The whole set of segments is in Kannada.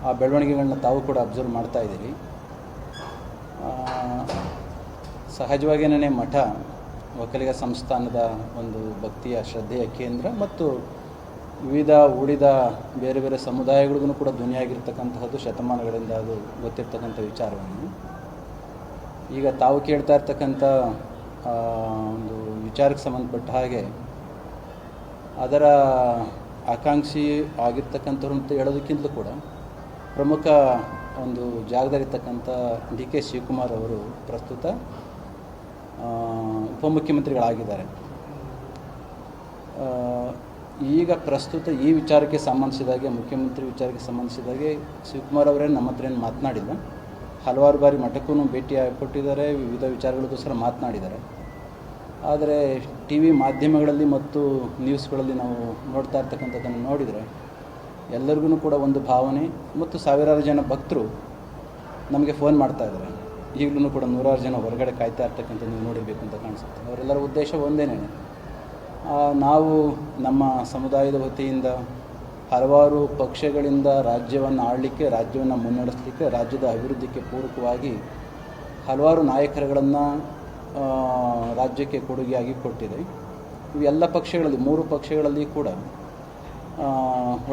ಆ ಬೆಳವಣಿಗೆಗಳನ್ನ ತಾವು ಕೂಡ ಅಬ್ಸರ್ವ್ ಮಾಡ್ತಾ ಇದ್ದೀರಿ. ಸಹಜವಾಗಿಯೇ ಮಠ ಒಕ್ಕಲಿಗ ಸಂಸ್ಥಾನದ ಒಂದು ಭಕ್ತಿಯ ಶ್ರದ್ಧೆಯ ಕೇಂದ್ರ ಮತ್ತು ವಿವಿಧ ಉಳಿದ ಬೇರೆ ಬೇರೆ ಸಮುದಾಯಗಳಿಗೂ ಕೂಡ ಧ್ವನಿಯಾಗಿರ್ತಕ್ಕಂತಹದ್ದು ಶತಮಾನಗಳಿಂದ ಅದು ಗೊತ್ತಿರ್ತಕ್ಕಂಥ ವಿಚಾರವನ್ನು. ಈಗ ತಾವು ಕೇಳ್ತಾ ಇರ್ತಕ್ಕಂಥ ಒಂದು ವಿಚಾರಕ್ಕೆ ಸಂಬಂಧಪಟ್ಟ ಹಾಗೆ ಅದರ ಆಕಾಂಕ್ಷಿ ಆಗಿರ್ತಕ್ಕಂಥವ್ರು ಅಂತ ಹೇಳೋದಕ್ಕಿಂತಲೂ ಕೂಡ ಪ್ರಮುಖ ಒಂದು ಜಾಗದಲ್ಲಿರ್ತಕ್ಕಂಥ ಡಿ ಕೆ ಶಿವಕುಮಾರ್ ಅವರು ಪ್ರಸ್ತುತ ಉಪಮುಖ್ಯಮಂತ್ರಿಗಳಾಗಿದ್ದಾರೆ. ಈಗ ಪ್ರಸ್ತುತ ಈ ವಿಚಾರಕ್ಕೆ ಸಂಬಂಧಿಸಿದಾಗೆ, ಮುಖ್ಯಮಂತ್ರಿ ವಿಚಾರಕ್ಕೆ ಸಂಬಂಧಿಸಿದಾಗೆ ಶಿವಕುಮಾರ್ ಅವರೇ ನಮ್ಮ ಹತ್ರ ಏನು ಮಾತನಾಡಿಲ್ಲ. ಹಲವಾರು ಬಾರಿ ಮಠಕ್ಕೂ ಭೇಟಿ ಕೊಟ್ಟಿದ್ದಾರೆ, ವಿವಿಧ ವಿಚಾರಗಳಿಗೋಸ್ಕರ ಮಾತನಾಡಿದ್ದಾರೆ. ಆದರೆ ಟಿ ವಿ ಮಾಧ್ಯಮಗಳಲ್ಲಿ ಮತ್ತು ನ್ಯೂಸ್ಗಳಲ್ಲಿ ನಾವು ನೋಡ್ತಾ ಇರ್ತಕ್ಕಂಥದ್ದನ್ನು ನೋಡಿದರೆ ಎಲ್ಲರಿಗೂ ಕೂಡ ಒಂದು ಭಾವನೆ ಮತ್ತು ಸಾವಿರಾರು ಜನ ಭಕ್ತರು ನಮಗೆ ಫೋನ್ ಮಾಡ್ತಾಯಿದ್ದಾರೆ. ಈಗಲೂ ಕೂಡ ನೂರಾರು ಜನ ಹೊರಗಡೆ ಕಾಯ್ತಾ ಇರ್ತಕ್ಕಂಥದ್ದು ನೀವು ನೋಡಿರಬೇಕು ಅಂತ ಕಾಣಿಸುತ್ತೆ. ಅವರೆಲ್ಲರ ಉದ್ದೇಶ ಒಂದೇನೇ, ನಾವು ನಮ್ಮ ಸಮುದಾಯದ ವತಿಯಿಂದ ಹಲವಾರು ಪಕ್ಷಗಳಿಂದ ರಾಜ್ಯವನ್ನು ಆಳಲಿಕ್ಕೆ, ರಾಜ್ಯವನ್ನು ಮುನ್ನಡೆಸಲಿಕ್ಕೆ, ರಾಜ್ಯದ ಅಭಿವೃದ್ಧಿಗೆ ಪೂರಕವಾಗಿ ಹಲವಾರು ನಾಯಕರುಗಳನ್ನು ರಾಜ್ಯಕ್ಕೆ ಕೊಡುಗೆಯಾಗಿ ಕೊಟ್ಟಿದೆ. ಇವೆಲ್ಲ ಪಕ್ಷಗಳಲ್ಲಿ, 3 ಪಕ್ಷಗಳಲ್ಲಿ ಕೂಡ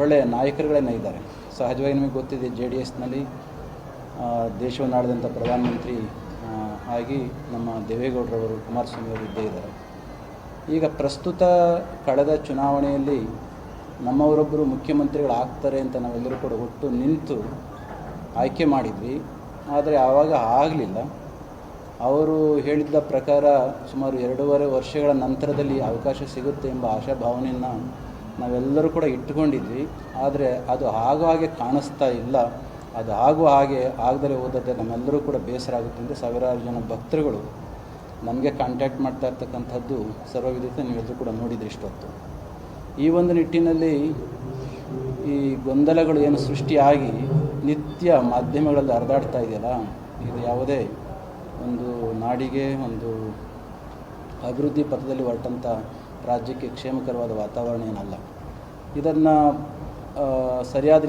ಒಳ್ಳೆಯ ನಾಯಕರುಗಳನ್ನೇ ಇದ್ದಾರೆ. ಸಹಜವಾಗಿ ನಿಮಗೆ ಗೊತ್ತಿದೆ, JDSನಲ್ಲಿ ದೇಶವನ್ನು ಆಳಿದಂಥ ಪ್ರಧಾನಮಂತ್ರಿ ಆಗಿ ನಮ್ಮ ದೇವೇಗೌಡರವರು, ಕುಮಾರಸ್ವಾಮಿ ಅವರು ಇದ್ದೇ ಇದ್ದಾರೆ. ಈಗ ಪ್ರಸ್ತುತ ಕಳೆದ ಚುನಾವಣೆಯಲ್ಲಿ ನಮ್ಮವರೊಬ್ಬರು ಮುಖ್ಯಮಂತ್ರಿಗಳಾಗ್ತಾರೆ ಅಂತ ನಾವೆಲ್ಲರೂ ಕೂಡ ಒಟ್ಟು ನಿಂತು ಆಯ್ಕೆ ಮಾಡಿದ್ವಿ. ಆದರೆ ಆವಾಗ ಆಗಲಿಲ್ಲ. ಅವರು ಹೇಳಿದ್ದ ಪ್ರಕಾರ ಸುಮಾರು 2.5 ವರ್ಷಗಳ ನಂತರದಲ್ಲಿ ಅವಕಾಶ ಸಿಗುತ್ತೆ ಎಂಬ ಆಶಾಭಾವನೆಯನ್ನು ನಾವೆಲ್ಲರೂ ಕೂಡ ಇಟ್ಟುಕೊಂಡಿದ್ವಿ. ಆದರೆ ಅದು ಹಾಗೆ ಕಾಣಿಸ್ತಾ ಇಲ್ಲ. ಅದು ಹಾಗೆ ಆಗದಲ್ಲೇ ಹೋದದ್ದೇ ನಮ್ಮೆಲ್ಲರೂ ಕೂಡ ಬೇಸರ ಆಗುತ್ತೆ ಅಂತ ಸಾವಿರಾರು ಜನ ಭಕ್ತರುಗಳು ನಮಗೆ ಕಾಂಟ್ಯಾಕ್ಟ್ ಮಾಡ್ತಾ ಇರ್ತಕ್ಕಂಥದ್ದು ಸರ್ವವಿದಿತ, ನೀವೆಲ್ಲರೂ ಕೂಡ ನೋಡಿದ್ರಿ ಇಷ್ಟೊತ್ತು. ಈ ಒಂದು ನಿಟ್ಟಿನಲ್ಲಿ ಈ ಗೊಂದಲಗಳು ಏನು ಸೃಷ್ಟಿಯಾಗಿ ನಿತ್ಯ ಮಾಧ್ಯಮಗಳಲ್ಲಿ ಹರಿದಾಡ್ತಾ ಇದೆಯಲ್ಲ, ಇದು ಯಾವುದೇ ಒಂದು ನಾಡಿಗೆ, ಒಂದು ಅಭಿವೃದ್ಧಿ ಪಥದಲ್ಲಿ ಹೊರಟಂಥ ರಾಜ್ಯಕ್ಕೆ ಕ್ಷೇಮಕರವಾದ ವಾತಾವರಣ ಏನಲ್ಲ. ಇದನ್ನು ಸರಿಯಾದ